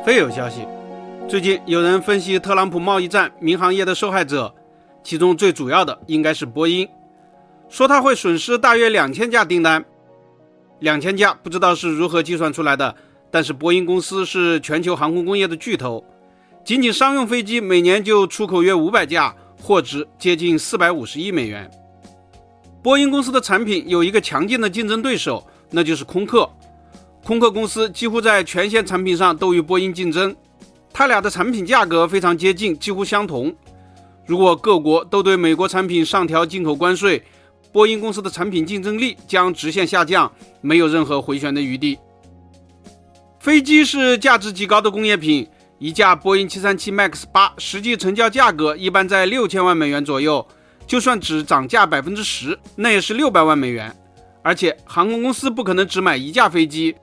非有消息，最近有人分析特朗普贸易战民航业的受害者，其中最主要的应该是波音，说他会损失大约2000架订单。2000架不知道是如何计算出来的，但是波音公司是全球航空工业的巨头，仅仅商用飞机每年就出口约500架，货值接近450亿美元。波音公司的产品有一个强劲的竞争对手，那就是空客。空客公司几乎在全线产品上都与波音竞争，它俩的产品价格非常接近，几乎相同。如果各国都对美国产品上调进口关税，波音公司的产品竞争力将直线下降，没有任何回旋的余地。飞机是价值极高的工业品，一架波音737 MAX 8实际成交价格一般在6000万美元左右，就算只涨价 10%， 那也是600万美元。而且航空公司不可能只买一架飞机，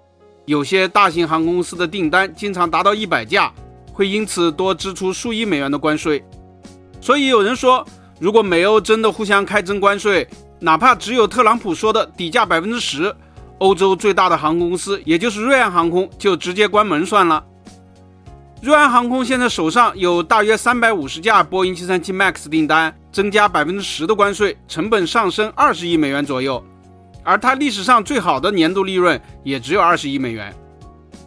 有些大型航空公司的订单经常达到100架，会因此多支出数亿美元的关税。所以有人说，如果美欧真的互相开征关税，哪怕只有特朗普说的底价 10%， 欧洲最大的航空公司也就是瑞安航空就直接关门算了。瑞安航空现在手上有大约350架波音737 MAX 订单，增加 10% 的关税，成本上升20亿美元左右，而它历史上最好的年度利润也只有20亿美元。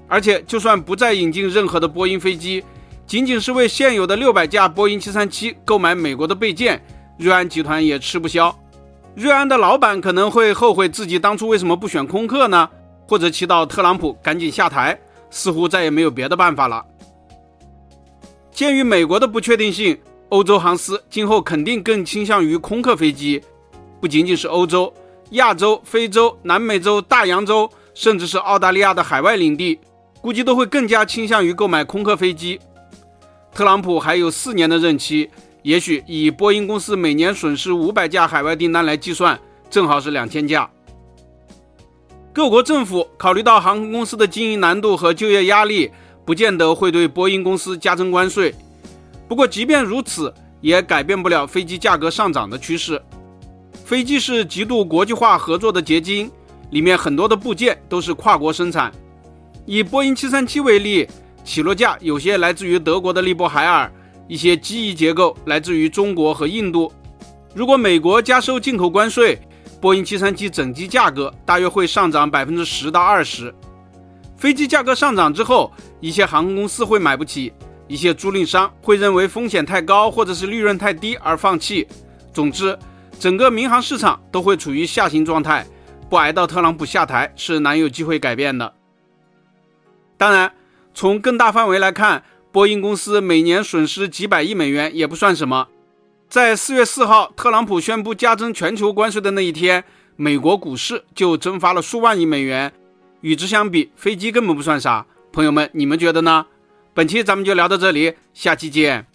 而且就算不再引进任何的波音飞机，仅仅是为现有的600架波音737购买美国的备件，瑞安集团也吃不消。瑞安的老板可能会后悔自己当初为什么不选空客呢？或者祈祷特朗普赶紧下台，似乎再也没有别的办法了。鉴于美国的不确定性，欧洲航司今后肯定更倾向于空客飞机，不仅仅是欧洲、亚洲、非洲、南美洲、大洋洲，甚至是澳大利亚的海外领地，估计都会更加倾向于购买空客飞机。特朗普还有4年的任期，也许以波音公司每年损失500架海外订单来计算，正好是2000架。各国政府考虑到航空公司的经营难度和就业压力，不见得会对波音公司加征关税。不过即便如此，也改变不了飞机价格上涨的趋势。飞机是极度国际化合作的结晶，里面很多的部件都是跨国生产。以波音737为例，起落架有些来自于德国的利波海尔，一些机翼结构来自于中国和印度。如果美国加收进口关税，波音737整机价格大约会上涨 10%到20%。飞机价格上涨之后，一些航空公司会买不起，一些租赁商会认为风险太高或者是利润太低而放弃。总之，整个民航市场都会处于下行状态，不挨到特朗普下台是难有机会改变的。当然，从更大范围来看，波音公司每年损失几百亿美元也不算什么。在4月4号特朗普宣布加征全球关税的那一天，美国股市就蒸发了数万亿美元，与之相比，飞机根本不算啥。朋友们，你们觉得呢？本期咱们就聊到这里，下期见。